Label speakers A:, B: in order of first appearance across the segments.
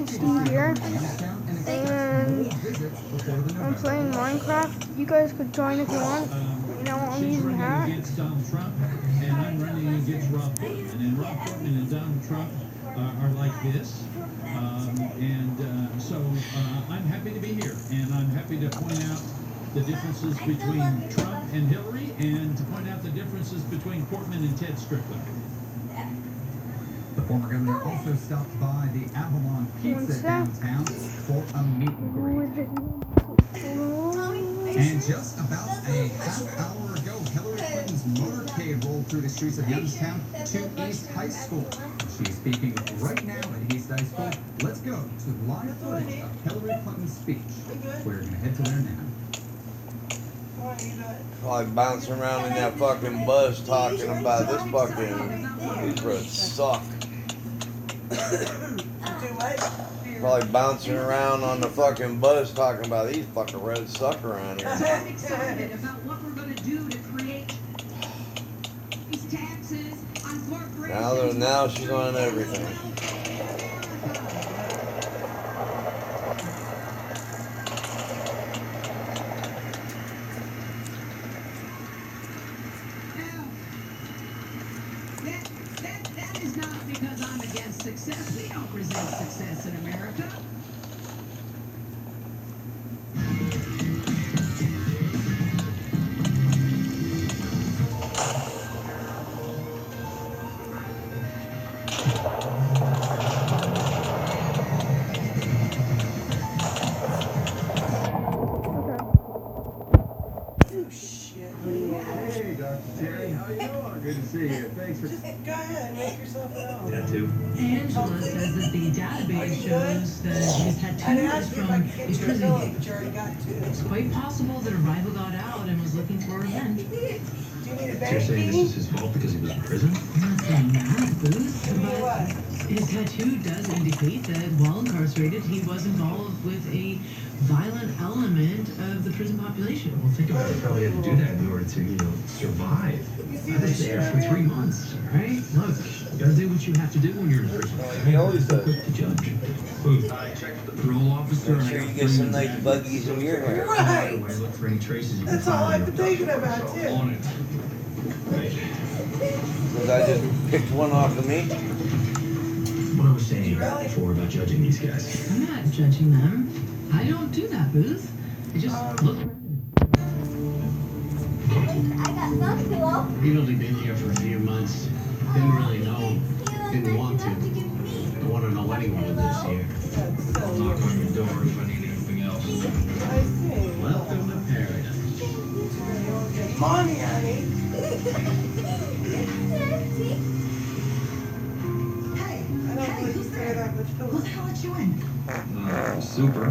A: Steve here, and I'm playing Minecraft. You guys could join if you want. You know, I'm using hat.
B: Against Donald Trump, and I'm running against Rob Portman. And Rob Portman and Donald Trump are like this. So I'm happy to be here, and I'm happy to point out the differences between Trump and Hillary, and to point out the differences between Portman and Ted Strickland.
C: The former governor also stopped by the Avalon Pizza downtown for a meet and greet. And just about a half hour ago, Hillary Clinton's motorcade rolled through the streets of Youngstown to East High School. She's speaking right now at East High School. Let's go to live footage of Hillary Clinton's speech. We're going to head to there now.
D: Like bouncing around in that fucking bus talking about this fucking these roads suck. Probably bouncing around on the fucking bus talking about these fucking roads suck around here.
E: I'm excited about what we're going to do to create these taxes on corporations.
D: Now she's on everything.
E: That is not because I'm against success. We don't resist success in America.
C: Hey, Dr. Terry, how you doing? Good to see you. Thanks for...
F: Just go ahead, make yourself known.
C: Yeah, too.
E: Angela says that the database shows that his
F: I
E: tattoos
F: asked you if I
E: from
F: could get
E: his
F: you a
E: prison
F: pillow,
E: days.
F: but you already got two.
E: It's quite possible that a rival got out and was looking for revenge.
F: Do you need a
B: So you're saying this
F: baby?
B: is his fault because he was in prison?
E: I'm not saying that, Booth,
F: You need
E: but
F: what?
E: his tattoo does indicate that while incarcerated, he was involved with a violent element of the prison population.
B: Well, think about it. He probably had to do that in order to, survive.
F: You
B: I
F: see
B: was
F: this
B: there
F: shit
B: for
F: right
B: 3
F: here?
B: months, all right? Look, you gotta do what you have to do when you're in prison.
D: He always does.
B: Quick to judge. Booth, I checked the parole officer.
D: Make sure you get some nice buggies in your hair.
F: Right.
B: Look for any traces you can
F: That's all
B: find
F: I've
B: on
F: been thinking
B: your
F: about,
B: doctor.
F: too.
B: On it. Right.
D: Because I just picked one off of me.
B: What I was saying before about judging these guys.
E: I'm not judging them. I don't do that, Booth. I just look.
G: He'd only been here for a few months. Didn't really know. Didn't want to. Don't want to know anyone who lives here.
B: I'll knock on your door if I need anything else.
F: I see.
G: Welcome to paradise.
F: Mommy, honey. I don't think you stare that much
E: Who
F: pillow.
E: the hell let you in?
B: Super.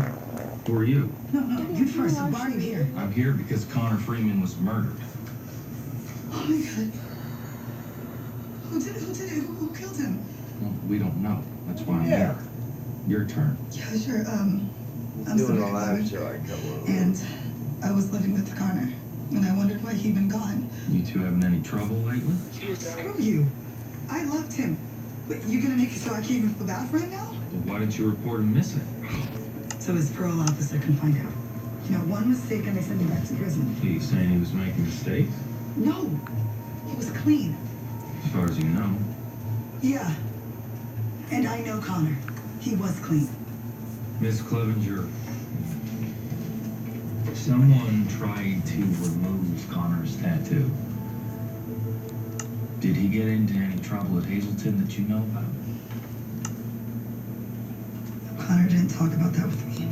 B: Who are you?
E: No, you first. Why are you here?
B: I'm here because Connor Freeman was murdered.
E: Oh my God. Who did it? Who killed him?
B: Well, we don't know. That's why I'm
F: Yeah.
B: here. Your turn.
H: Yeah, sure. I'm
D: Doing
H: Samantha
D: a live
H: Clement,
D: show, I come
H: and I was living with Connor, and I wondered why he'd been gone.
B: You two having any trouble lately?
H: Screw you. I loved him. But you gonna make it so I can't even feel bad for him now?
B: Well, why didn't you report him missing?
H: So his parole officer can find out. You know, one mistake and they send you back to prison.
B: He's saying he was making mistakes?
H: No, he was clean.
B: As far as you know.
H: Yeah. And I know Connor. He was clean.
B: Miss Clevenger, someone tried to remove Connor's tattoo. Did he get into any trouble at Hazleton that you know about?
H: Connor didn't talk about that with me.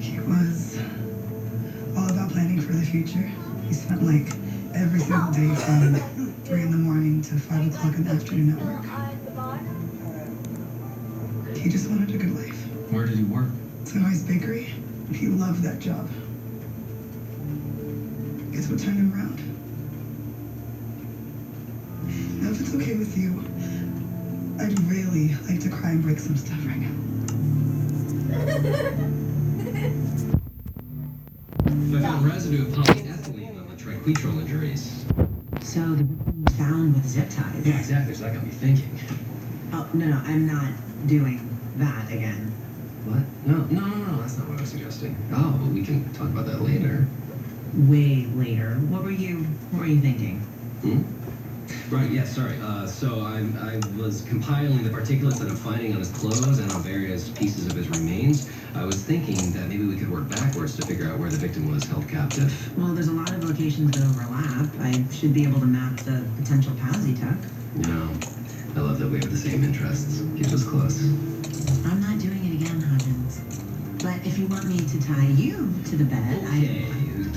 H: He was all about planning for the future. He spent like every single day from 3 in the morning to 5 o'clock in the afternoon at work. He just wanted a good life.
B: Where did he work?
H: Sunrise Bakery. He loved that job. Guess what turned him around? Now, if it's okay with you, I'd really like to cry and break some stuff right now.
I: I found residue of polyethylene on the triquetral injuries.
J: So the victim was found with zip ties.
I: Yeah, exactly. So that got me thinking.
J: Oh, no, I'm not
E: doing that again.
I: What? No, that's not what I was suggesting. Oh, but we can talk about that later.
E: Way later. What were you thinking?
I: Hmm? Right, yes, sorry. So I was compiling the particulates that I'm finding on his clothes and on various pieces of his remains. I was thinking that maybe we could work backwards to figure out where the victim was held captive.
E: Well, there's a lot of locations that overlap. I should be able to map the potential paths he took.
I: You know, I love that we have the same interests. Keep us close.
E: I'm not doing it again, Huggins. But if you want me to tie you to the bed,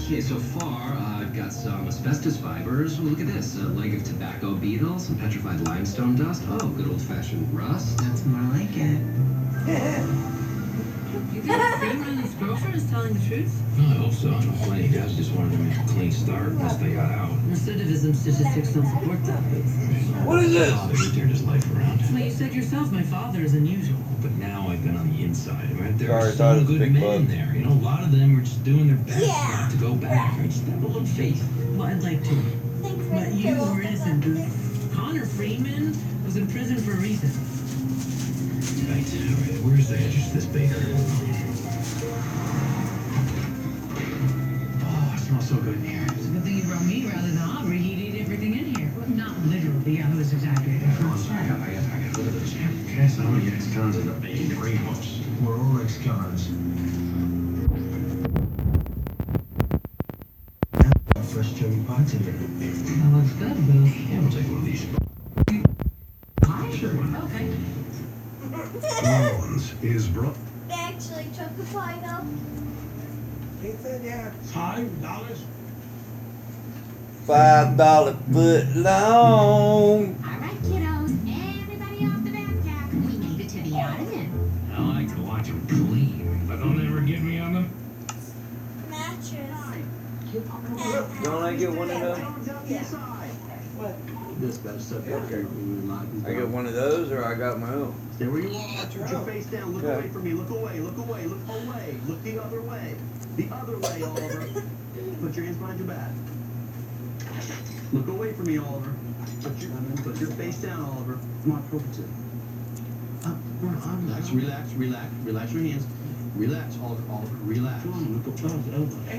I: Okay, so far I've got some asbestos fibers. Well, look at this. A leg of tobacco beetle, some petrified limestone dust. Oh, good old-fashioned rust.
E: That's more like it.
J: You think Freeman's girlfriend is telling the truth?
G: Well, I hope so. I know plenty of guys just wanted to make a clean start once they got out.
J: Recidivism statistics don't support that.
D: What is this?
G: They turned his life around.
J: Well, you said yourself my father is unusual.
G: But now I've been on the inside, right? There
D: Sorry,
G: are
D: thought it
G: some
D: was
G: good
D: Big
G: men
D: Bug.
G: there. You know, a lot of them are just doing their best not to go back. I just have a little faith.
J: Well, I'd like to. But you were innocent, dude. Connor Freeman was in prison for a reason.
G: Right, all right. Where's the address to this baker? Oh, it smells so good in here.
J: It's a good thing you brought me rather than Aubrey. He'd eat everything in here. Well, not literally. I was exaggerating.
G: Oh, sorry, I got rid of those. Guess how many ex-cons end up making the greenhouse? We're all ex-cons. Fresh cherry pie today.
J: That looks good, boo.
G: Yeah, we'll take one of these.
J: Pie?
G: Sure, why not?
J: Okay.
G: Rollins is bro.
K: They actually took the pie though.
F: He said, yeah.
G: $5?
D: $5 foot long.
K: All right, kiddos, everybody off the backpack. We made it to the island.
G: I like to watch them clean, but don't ever get me on them.
K: Mattress.
D: Don't I get one of those?
F: What?
G: This bad stuff. Okay.
D: I get one of those, or I got my own.
G: Stay where you are. Put your face down. Look
D: Okay.
G: away from me. Look away. Look away. Look away. Look the other way. The other way, Oliver. Put your hands behind your back. Look away from me, Oliver. Put your face down, Oliver. My property. Relax your hands. Relax, Oliver. Relax.
F: And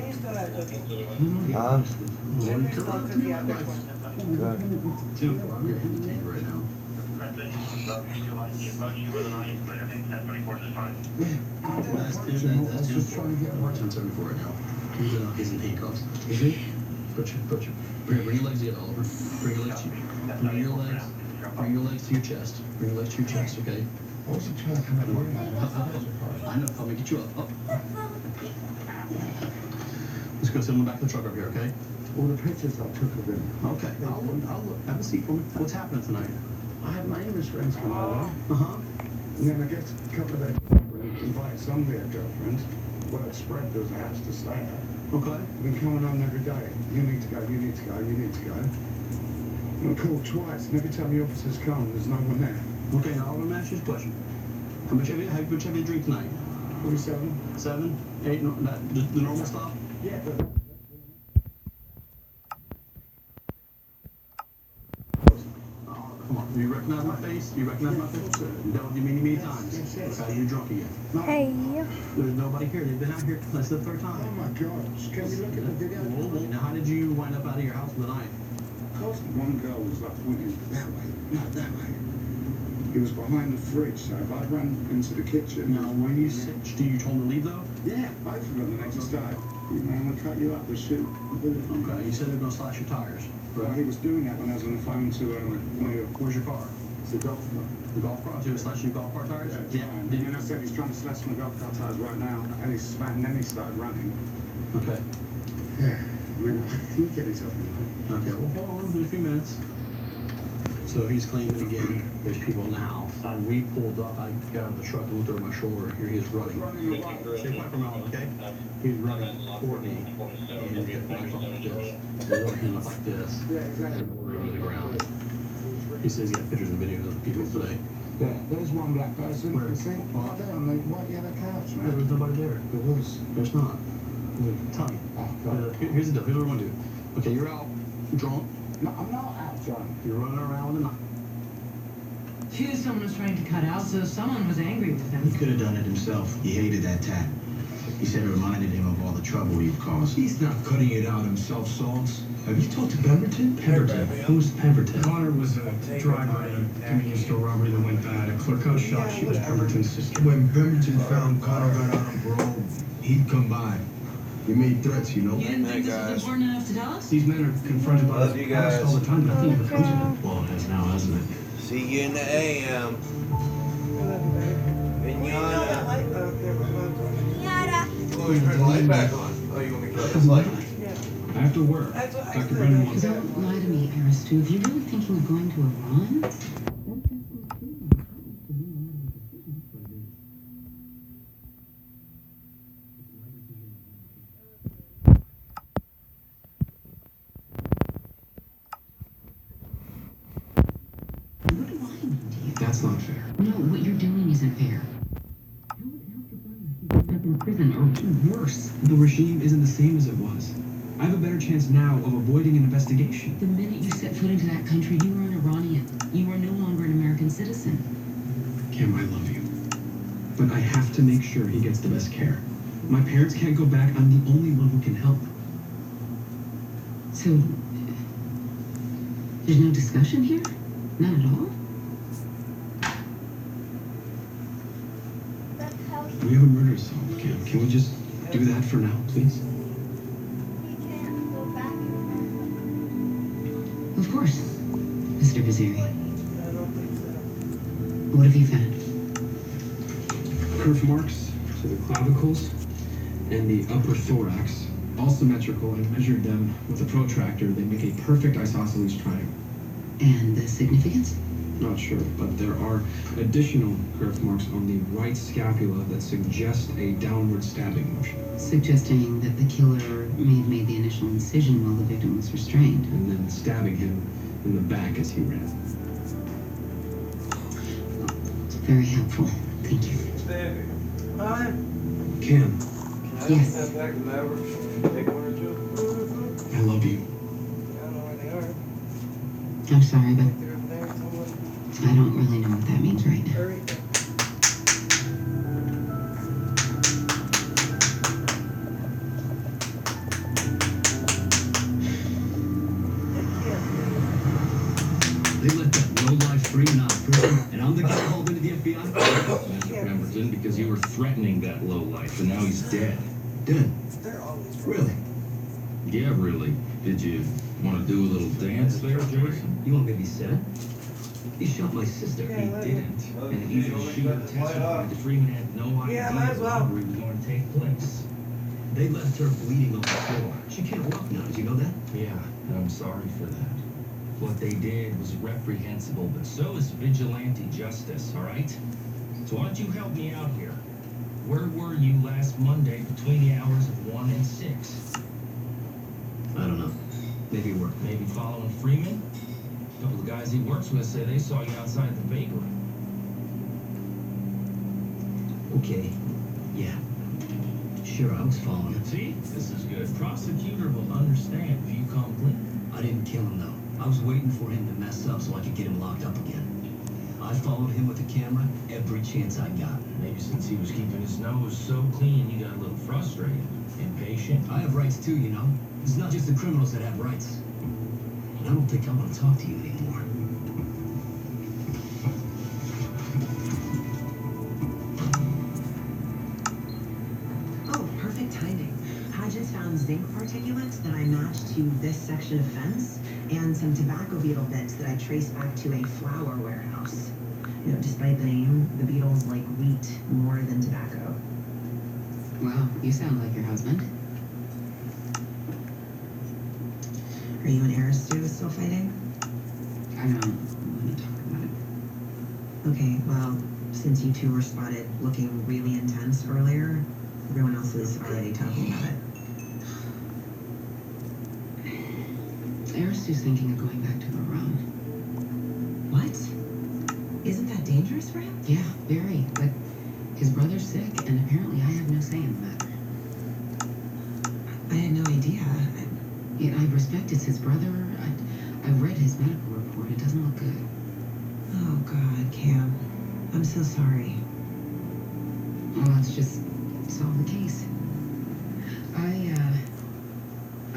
F: you still have cooking.
D: Huh?
F: Jimmy still cooking out there.
D: Good.
G: Two. You're handy right now. That's just trying to get more 1074 right now. He's in handcuffs. Is he? Put your bring your legs in, Oliver. Bring your legs to your chest. Bring your legs to your chest, okay? What's he trying to come out? I know. I'll make you up. Let's go sit on the back of the truck up here, okay?
L: All the pictures I took of him.
G: Okay. I'll look. Have a seat for me. What's happening tonight?
L: I had my English friends come over.
G: Uh-huh.
L: And then I get a couple of their girlfriends, invite some of their girlfriends. Word spread there's a house to stay at.
G: Okay.
L: Been coming on every day. You need to go, you need to go, you need to go. And I called twice, and every time the officers come, there's no one there.
G: Okay, now I'm gonna ask you a question. How much have you drink tonight?
L: 47?
G: 7? 8? No, the normal stuff?
L: Yeah, but...
G: Come on, you recognize my face? You recognize my face? You dealt with me many times. Okay, you're drunk again.
A: Hey.
G: There's nobody here. They've been out here. That's the third time.
L: Oh my gosh, can you look at the video?
G: Now, how did you wind up out of your house with a knife?
L: Because one girl was like pointing that way, not that way. He was behind the fridge, so if I ran into the kitchen...
G: Now, when you said, you told him to leave, though?
L: Yeah, both of them the next day. You know, I'm going to cut you up with shoot.
G: Okay, you said they were going to slash your tires.
L: Well, he was doing that when I was on the phone to
G: where's your car?
L: It's the golf cart.
G: The golf cart? So he was slashing your golf cart tires?
L: Yeah. And I said he's trying to slash my golf cart tires right now, and he's spat, and then he started running.
G: Okay.
L: Yeah. He get his up.
G: Okay, well, hold on in a few minutes. So he's claiming again, there's people in the house. We pulled up, I got out of the truck and looked over my shoulder. Here he is running. Stay quiet for a moment, okay? He's running toward me. And he's got knives like this. There's one hand up like this.
L: Yeah, exactly.
G: Over the ground. He says he got pictures and videos of the people today.
L: Yeah, there's one black person.
G: Where?
L: You see? Right there on the white yellow couch, man.
G: There was nobody there.
L: There was.
G: There's not. Tell me.
L: Oh, God.
G: Here's the deal. Here's what we're going to do. Okay, you're out drunk.
L: No, I'm not out drunk.
G: You're running around with a knife.
E: Who someone was trying to cut out, so someone was angry with him.
M: He could have done it himself. He hated that tat. He said it reminded him of all the trouble he'd caused.
N: He's not cutting it out himself, Salts. Have you talked to Pemberton? Pemberton. Who's Pemberton?
O: Connor was a driver in a convenience store robbery that went bad. A clerk got shot. She was Pemberton's sister.
N: When Pemberton found Connor got out on parole, he'd come by. He made threats, you know.
E: You didn't think this was important enough to tell us?
O: These men are confronted by
D: Love you guys.
O: all the time. Nothing ever comes of it. Well, it has now, hasn't it?
D: See you in the AM. Pinata. Oh, you turned the light back on. Oh, you want me to cut this light?
O: After work, Dr. Brennan wants
K: Don't lie to me, Aristu. If you're really thinking of going to Iran, what do I mean to you?
O: That's not fair.
K: No, what you're doing isn't fair. How would it help your brother if he ended up in prison or worse?
O: The regime isn't the same as it was. I have a better chance now of avoiding an investigation.
K: The minute you set foot into that country, you are an Iranian. You are no longer an American citizen.
O: Kim, I love you. But I have to make sure he gets the best care. My parents can't go back. I'm the only one who can help.
K: So, there's no discussion here? Not at all?
O: We have a murder to solve, Kim. Can we just do that for now, please?
K: Of course, Mr. Vaziri. What have you found?
O: Curve marks to the clavicles and the upper thorax, all symmetrical. I measured them with a protractor. They make a perfect isosceles triangle.
K: And the significance?
O: Not sure, but there are additional curve marks on the right scapula that suggest a downward stabbing motion.
K: Suggesting that the killer may have made the initial incision while the victim was restrained.
O: And then stabbing him in the back as he ran.
K: It's very helpful. Thank you.
O: Kim,
K: Yes.
O: I love you.
K: I'm sorry, but I don't really know what that means right now.
I: They let that low-life free and out of prison, and I'm the guy hauled into the FBI? Mr. Pemberton, because you were threatening that low-life, and now he's dead.
N: Dead? Really?
I: Yeah, really. Did you want to do a little dance there, Jason? You want me to be sad? He shot my sister. He didn't. And even the shooter testified that Freeman had no idea the robbery was going to take place. They left her bleeding on the floor. She can't walk now, did you know that? Yeah, and I'm sorry for that. What they did was reprehensible, but so is vigilante justice, all right? So why don't you help me out here? Where were you last Monday between the hours of 1 and 6? I don't know. Maybe work. Maybe following Freeman? A couple of guys he works with say they saw you outside the bakery. Okay. Yeah. Sure, I was following him. See? This is good. Prosecutor will understand if you come clean. I didn't kill him, though. I was waiting for him to mess up so I could get him locked up again. I followed him with the camera every chance I got. Maybe since he was keeping his nose so clean, you got a little frustrated. Impatient. I have rights too, you know. It's not just the criminals that have rights. And I don't think I want to talk to you anymore.
P: Oh, perfect timing. I just found zinc particulates that I matched to this section of fence and some tobacco beetle bits that I traced back to a flour warehouse. You know, despite the name, the beetles like wheat more than tobacco.
K: Wow, you sound like your husband.
P: Are you and Aristu still fighting?
K: I don't want to talk about it.
P: Okay, well, since you two were spotted looking really intense earlier, everyone else is already talking about it.
K: Aristu's thinking of going back to Iran.
P: What? Isn't that dangerous for him?
K: Yeah, very. But his brother's sick, and apparently I have no say in the matter.
P: I had no idea.
K: Yeah, I respect it's his brother. I've read his medical report. It doesn't look good.
P: Oh, God, Cam. I'm so sorry.
K: Well, let's just solve the case.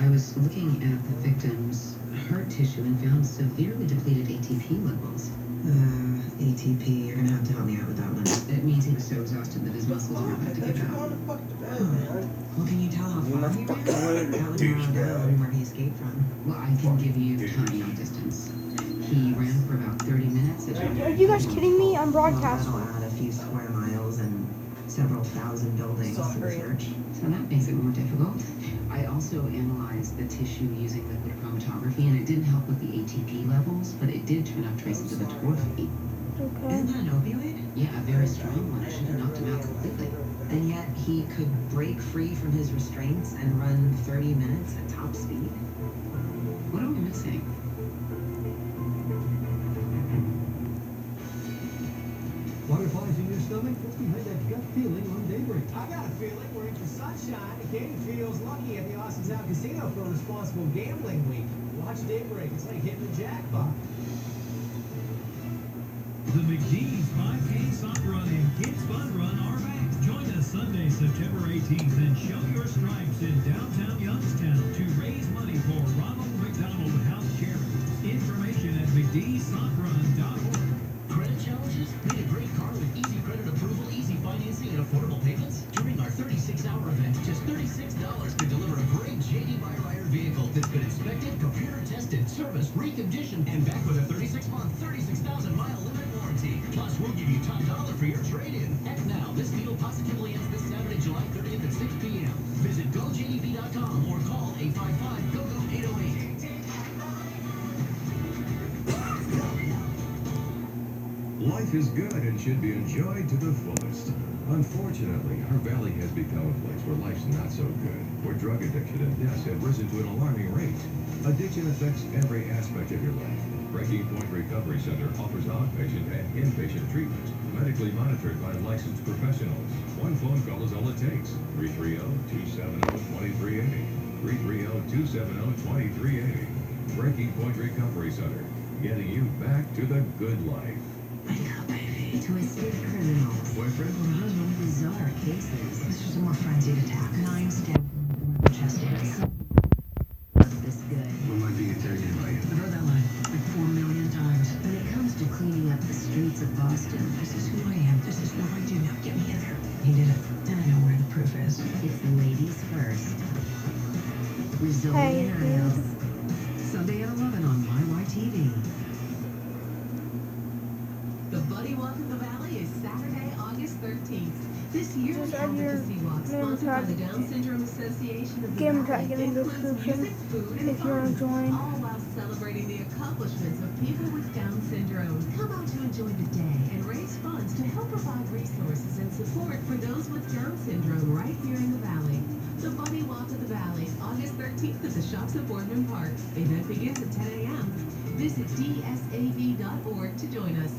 K: I was looking at the victim's heart tissue and found severely depleted ATP levels.
P: ATP, you're gonna have to help me out with that one.
K: It means he was so exhausted that his muscles were about to give out.
P: Well, can you tell how far he ran? That was around town where he escaped from.
K: Well, I can give you time, not distance. He ran for about 30 minutes.
A: Are you guys kidding me? I'm broadcasting.
P: Well, that'll add a few square miles and several thousand buildings to the search.
K: So that makes it more difficult. I also analyzed the tissue using liquid chromatography, and it didn't help with the ATP levels, but it did turn up traces of atrophy.
A: Okay.
P: Isn't that an opioid?
K: Yeah, a very strong one. It should have knocked him out completely.
P: And yet he could break free from his restraints and run 30 minutes at top speed?
K: What are we missing?
Q: Butterflies in your stomach? What's behind that gut feeling on Daybreak?
R: I got a feeling we're into sunshine and Katie feels lucky at the Austin Town Casino for Responsible Gambling Week. Watch Daybreak. It's like hitting the jackpot.
B: The McGee's 5K Sock Run and Kids Fun Run are back. Join us Sunday, September 18th and show your stripes in downtown Youngstown to raise money for Ronald McDonald House Charity. Information at mcdeesockrun.org.
S: Credit challenges? Need a great car with easy credit approval, easy financing, and affordable payments? During our 36-hour event, just $36 could deliver a great J.D. Byrider vehicle that's been inspected, computer tested, serviced, reconditioned, and back with a 36-month, 36,000-mile limited warranty. Plus, we'll give you top dollar for your trade-in. Act now. This deal positively ends this Saturday, July 30th at 6 p.m. Visit GoJDB.com or call 855-GO-GO-808.
T: Life is good and should be enjoyed to the fullest. Unfortunately, our valley has become a place where life's not so good, where drug addiction and deaths have risen to an alarming rate. Addiction affects every aspect of your life. Breaking Point Recovery Center offers outpatient and inpatient treatment, medically monitored by licensed professionals. One phone call is all it takes. 330-270-2380. 330-270-2380. Breaking Point Recovery Center, getting you back to the good life.
P: Twisted criminals.
T: Boyfriend?
P: Husband. Bizarre cases. This was a more frenzied attack. 9 stab in the chest area. Wasn't this good?
M: What might be interrogated by you?
P: I've heard that line like 4 million times. When it comes to cleaning up the streets of Boston, this is who I am. This is what I do now. Get me in there. He did it. And I know where the proof is.
K: It's ladies first.
A: Hey,
K: Resilient Isles. Sunday at 11 on MyYTV.
E: The Buddy Walk in the Valley is Saturday, August 13th. This year's
A: Just add your
E: advocacy walk,
A: name
E: sponsored by
A: tag,
E: the Down Syndrome Association of the
A: game
E: Valley,
A: tag in the
E: includes
A: description
E: music, food, and
A: if you want to
E: fun,
A: join.
E: all while celebrating the accomplishments of people with Down syndrome. Come out to enjoy the day and raise funds to help provide resources and support for those with Down syndrome right here in the Valley. The Buddy Walk of the Valley, August 13th at the Shops at Boardman Park. The event begins at 10 a.m. Visit dsav.org to join us.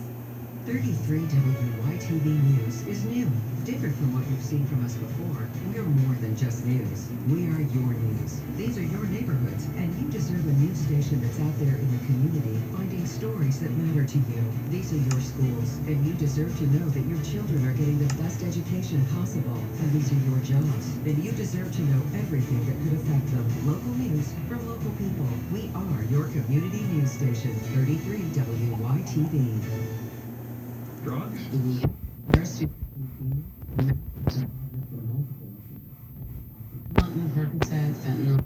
K: 33 WYTV News is new, different from what you've seen from us before. We're more than just news. We are your news. These are your neighborhoods, and you deserve a news station that's out there in the community, finding stories that matter to you. These are your schools, and you deserve to know that your children are getting the best education possible. And these are your jobs, and you deserve to know everything that could affect them. Local news from local people. We are your community news station, 33 WYTV.
T: Drugs?
K: Yeah. Percocet, fentanyl.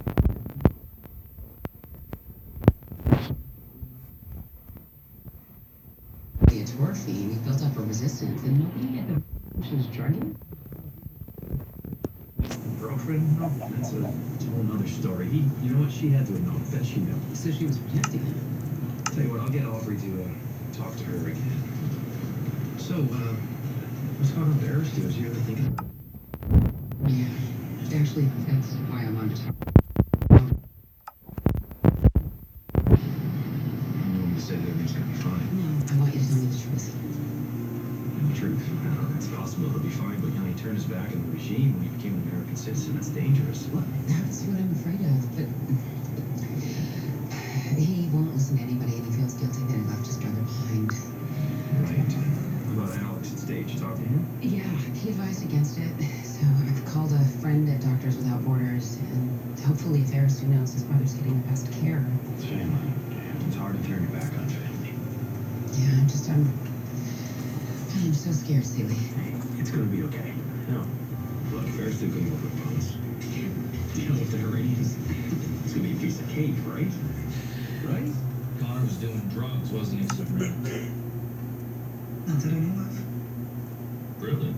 K: Atrophy, we built up a resistance, and nobody had the was drugging.
O: Girlfriend? No, that's a whole other story. You know what? She had to have known. That she knew.
K: So she was protecting him.
O: Tell you what, I'll get Aubrey to talk to her again. So, what's going on with Aristoteles? You ever thinking?
K: Yeah, actually, that's why I wanted to talk.
O: You said everything's gonna be fine.
K: No, I want you to tell me the truth.
O: The truth? I don't know. It's possible it'll be fine, but you know, he turned his back on the regime when he became an American citizen. That's dangerous.
K: Well, that's what I'm afraid of, but he won't listen to anybody, and he feels guilty that he left his brother behind.
O: talk to him?
K: Yeah, he advised against it. So I've called a friend at Doctors Without Borders, and hopefully Ferris knows his brother's getting the best care.
O: Shame on you. It's hard to turn your back on family.
K: Yeah, I'm so scared, Seeley.
O: Hey, it's gonna be okay. No. Look, Ferris did good work with Bones. You know, if there is, it's gonna be a piece of cake, right? Right?
B: Connor was doing drugs, wasn't he, Sabrina?
H: Not that I know of.
B: Really?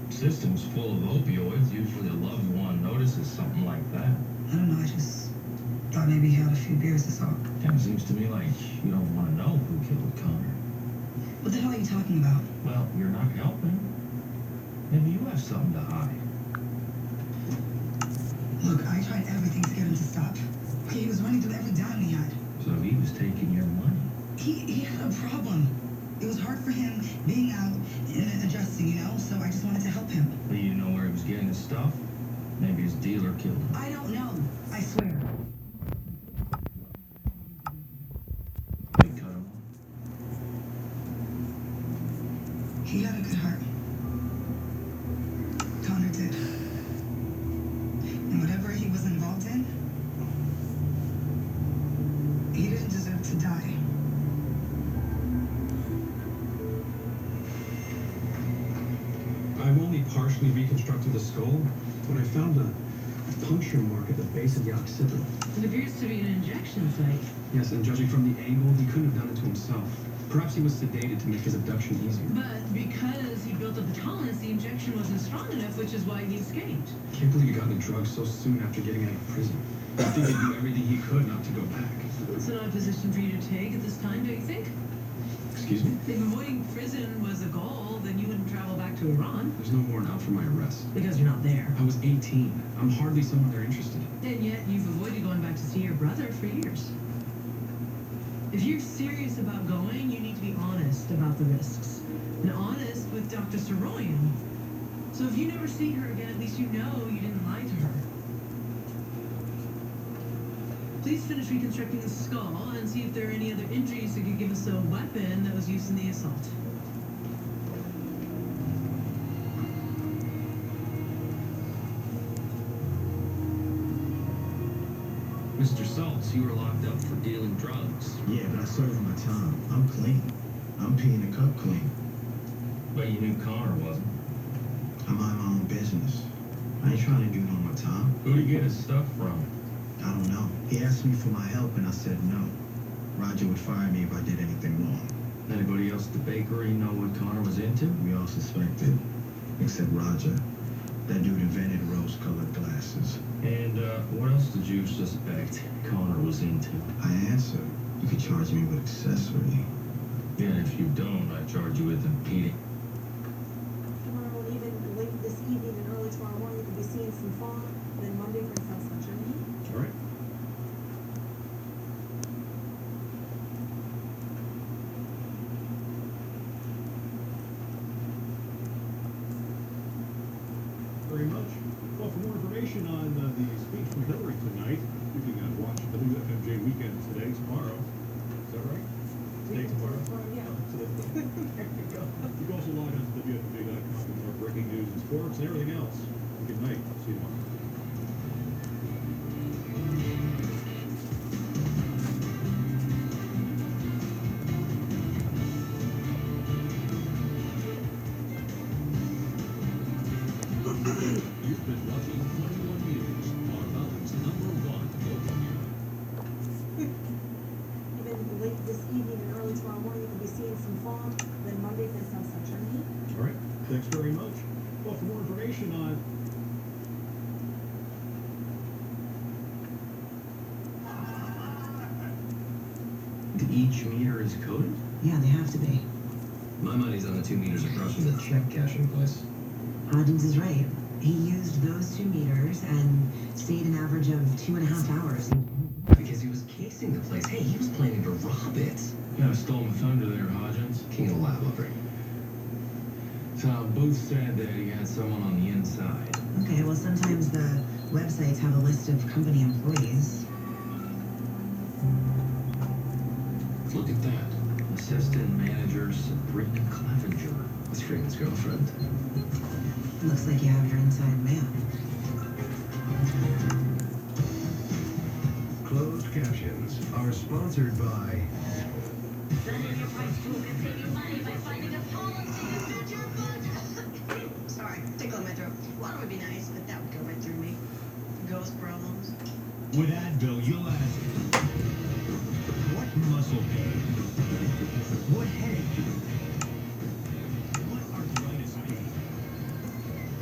B: System's full of opioids. Usually a loved one notices something like that.
H: I don't know, I just thought maybe he had a few beers or so.
B: Kind of seems to me like you don't want to know who killed Connor.
H: What the hell are you talking about?
B: Well, you're not helping. Maybe you have something to hide.
H: Look, I tried everything to get him to stop. He was running through every dime he had.
B: So he was taking your money.
H: He had a problem. It was hard for him being out and adjusting, you know? So I just wanted to help him.
B: Do you know where he was getting his stuff? Maybe his dealer killed him.
H: I don't know. I swear.
B: They cut him off.
H: He had a good heart. Connor did. And whatever he was involved in, he didn't deserve to die.
G: I've only partially reconstructed the skull, but I found a puncture mark at the base of the occipital.
J: It appears to be an injection site.
G: Yes, and judging from the angle, he couldn't have done it to himself. Perhaps he was sedated to make his abduction easier.
J: But because he built up the tolerance, the injection wasn't strong enough, which is why he escaped.
G: Can't believe he got the drug so soon after getting out of prison. I think he'd do everything he could not to go back.
J: It's not a position for you to take at this time, don't you think?
G: Excuse me?
J: If avoiding prison was a goal, then you wouldn't travel back to Iran.
G: There's no warrant out for my arrest.
J: Because you're not there.
G: I was 18. I'm hardly someone they're interested in.
J: And yet you've avoided going back to see your brother for years. If you're serious about going, you need to be honest about the risks. And honest with Dr. Saroyan. So if you never see her again, at least you know you didn't lie to her. Please finish reconstructing the skull and see if there are any other injuries that could give us a weapon that was used in the assault.
B: Mr. Saltz, you were locked up for dealing drugs.
M: Yeah, but I served my time. I'm clean. I'm peeing the cup clean.
B: But you knew Connor wasn't.
M: I mind my own business. I ain't trying to do no more time.
B: Who'd he get his stuff from?
M: I don't know. He asked me for my help and I said no. Roger would fire me if I did anything wrong.
B: Anybody else at the bakery know what Connor was into?
M: We all suspected, except Roger. That dude invented rose-colored glasses.
B: And what else did you suspect Connor was into?
M: I answer. You could charge me with accessory.
B: Yeah, and if you don't, I charge you with impeding.
U: Tomorrow and even late this evening and early tomorrow morning, you could be seeing some fog. Then Monday brings out sunshine.
G: All right.
V: Very much. Well, for more information on the speech from Hillary tonight, you can watch WFMJ Weekends today, tomorrow. Is that right? Today, tomorrow?
U: Yeah.
V: There you go. You can also log on to WFMJ.com for more breaking news and sports and everything else. Good night. See you tomorrow.
B: You've been watching 21 News, our mountain's #1 local news.
U: Even late this evening and early tomorrow morning, you could be seeing some fog. Then Monday brings out sunshine.
V: All right. Thanks very much. Well, for more information on
I: Each meter is coded?
P: Yeah, they have to be.
I: My money's on the 2 meters across from the check cashing place.
P: Hodgins is right. He used those 2 meters and stayed an average of 2.5 hours.
I: Because he was casing the place. Hey, he was planning to rob it.
B: Yeah, stole my thunder there, Hodgins.
I: King of the lab upgrade.
B: So Booth said that he had someone on the inside.
P: Okay, well, sometimes the websites have a list of company employees.
B: Look at that. A
O: assistant manager Sabrina Clevenger.
I: That's Freeman's girlfriend.
K: Looks like you have your inside man.
T: Closed captions are sponsored by
P: Sorry, tickle in my throat. Water would be nice, but that would go right through me. Ghost problems.
B: With Advil, you'll ask, what muscle pain? What headache? What arthritis pain?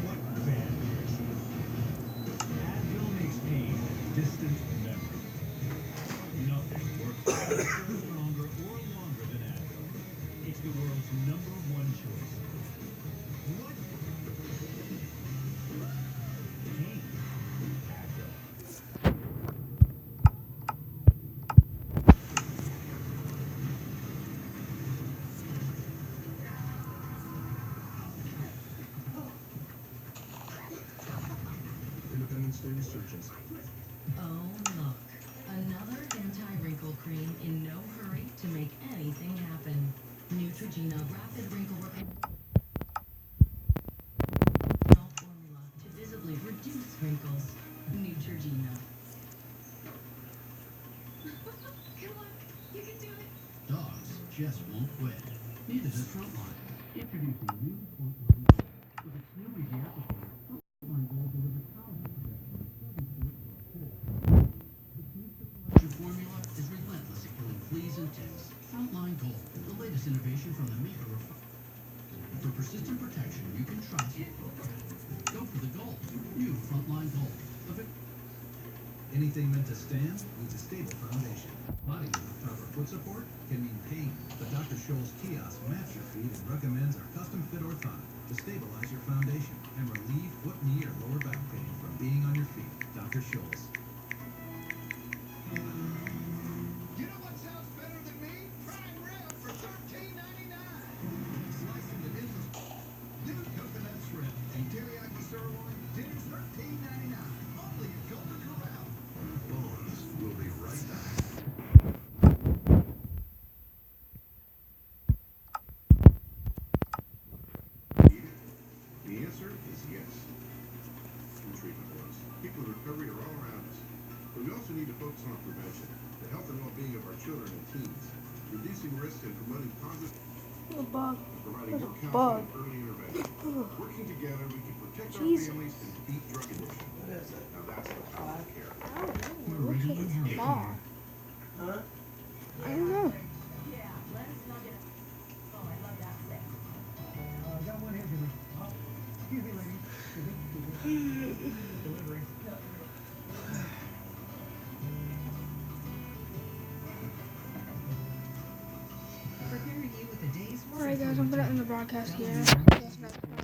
B: What bad news? Advil makes pain a distant memory. Nothing works faster, stronger, or longer than Advil. It's the world's #1 choice. What? Pain. Advil.
N: Independence Day resurgence.
E: Oh, look. Another anti-wrinkle cream in no hurry to make anything happen. Neutrogena Rapid Wrinkle Repair formula to visibly reduce wrinkles. Neutrogena. Come on, you can do it.
S: Dogs just won't quit. Neither does Frontline. Introducing new Frontline Gold. With its new easy applicator, Frontline Gold delivers powerful protection of 7 The formula is relentless at killing fleas and ticks. Frontline Gold, the latest innovation from the maker of for persistent protection you can trust. Go for the gold. New Frontline Gold.
C: Anything meant to stand needs a stable foundation. Body with proper foot support can mean pain. But Dr. Scholl's kiosk maps your feet and recommends our custom fit orthotic to stabilize your foundation and relieve foot, knee, or lower back pain from being on your feet. Dr. Scholl's.
S: You know what sounds better than me? Prime rib for $13.99. Slicing it into new coconut shrimp and teriyaki sirloin. Dinner's $13.99. Only at Golden Corral.
T: Bones will be right back.
L: The answer is yes. And treatment works. People in recovery are all around us. But we also need to focus on prevention, the health and well-being of our children and teens, reducing risk and promoting positive
A: The bug.
L: and providing
A: There's
L: more
A: a
L: counseling
A: bug.
L: and early intervention. Working together, we can protect our
A: Jesus.
L: families and defeat drug addiction. Now that's the power of care.
A: Meridian Health.
L: Huh?
A: I don't know.
Q: Got one here, Jimmy. Oh, excuse me, lady. Delivery.
K: Preparing you with a day's work.
A: Alright guys, I'm putting it in the broadcast here. Yes, next one.